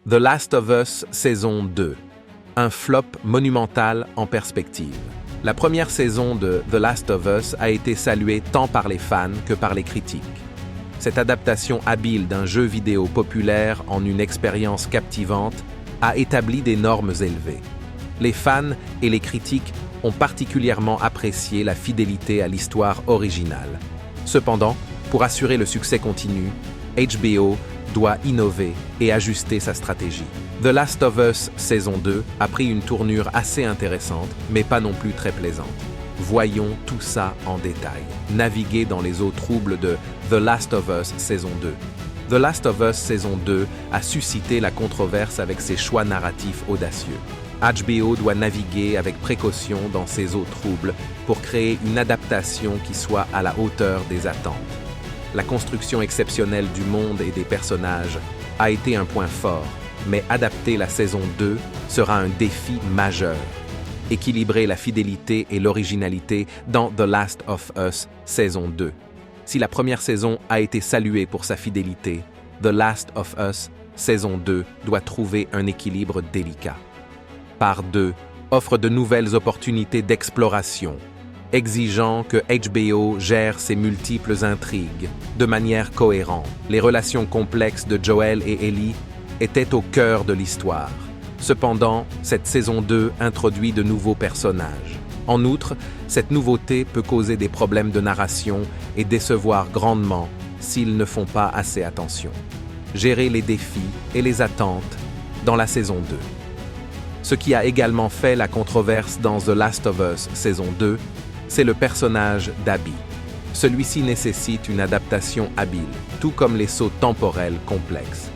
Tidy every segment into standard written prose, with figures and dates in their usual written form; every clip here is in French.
The Last of Us saison 2. Un flop monumental en perspective. La première saison de The Last of Us a été saluée tant par les fans que par les critiques. Cette adaptation habile d'un jeu vidéo populaire en une expérience captivante a établi des normes élevées. Les fans et les critiques ont particulièrement apprécié la fidélité à l'histoire originale. Cependant, pour assurer le succès continu, HBO doit innover et ajuster sa stratégie. The Last of Us saison 2 a pris une tournure assez intéressante, mais pas non plus très plaisante. Voyons tout ça en détail. Naviguer dans les eaux troubles de The Last of Us saison 2. The Last of Us saison 2 a suscité la controverse avec ses choix narratifs audacieux. HBO doit naviguer avec précaution dans ces eaux troubles pour créer une adaptation qui soit à la hauteur des attentes. La construction exceptionnelle du monde et des personnages a été un point fort, mais adapter la saison 2 sera un défi majeur. Équilibrer la fidélité et l'originalité dans The Last of Us saison 2. Si la première saison a été saluée pour sa fidélité, The Last of Us saison 2 doit trouver un équilibre délicat. Part 2 offre de nouvelles opportunités d'exploration, exigeant que HBO gère ses multiples intrigues de manière cohérente. Les relations complexes de Joel et Ellie étaient au cœur de l'histoire. Cependant, cette saison 2 introduit de nouveaux personnages. En outre, cette nouveauté peut causer des problèmes de narration et décevoir grandement s'ils ne font pas assez attention. Gérer les défis et les attentes dans la saison 2. Ce qui a également fait la controverse dans The Last of Us saison 2, c'est le personnage d'Abby. Celui-ci nécessite une adaptation habile, tout comme les sauts temporels complexes.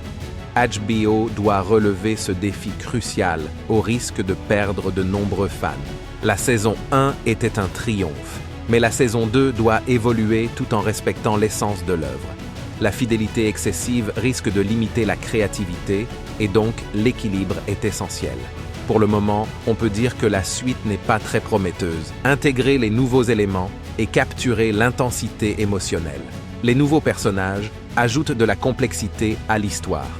HBO doit relever ce défi crucial au risque de perdre de nombreux fans. La saison 1 était un triomphe, mais la saison 2 doit évoluer tout en respectant l'essence de l'œuvre. La fidélité excessive risque de limiter la créativité et donc l'équilibre est essentiel. Pour le moment, on peut dire que la suite n'est pas très prometteuse. Intégrer les nouveaux éléments et capturer l'intensité émotionnelle. Les nouveaux personnages ajoutent de la complexité à l'histoire,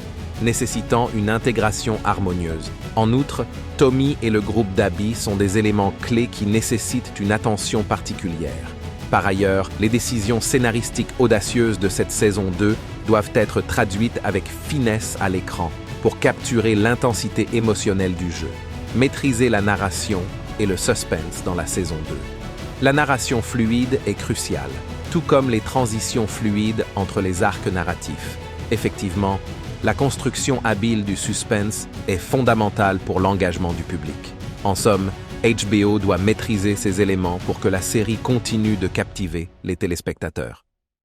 nécessitant une intégration harmonieuse. En outre, Tommy et le groupe d'Abby sont des éléments clés qui nécessitent une attention particulière. Par ailleurs, les décisions scénaristiques audacieuses de cette saison 2 doivent être traduites avec finesse à l'écran pour capturer l'intensité émotionnelle du jeu. Maîtriser la narration et le suspense dans la saison 2. La narration fluide est cruciale, tout comme les transitions fluides entre les arcs narratifs. Effectivement, la construction habile du suspense est fondamentale pour l'engagement du public. En somme, HBO doit maîtriser ces éléments pour que la série continue de captiver les téléspectateurs.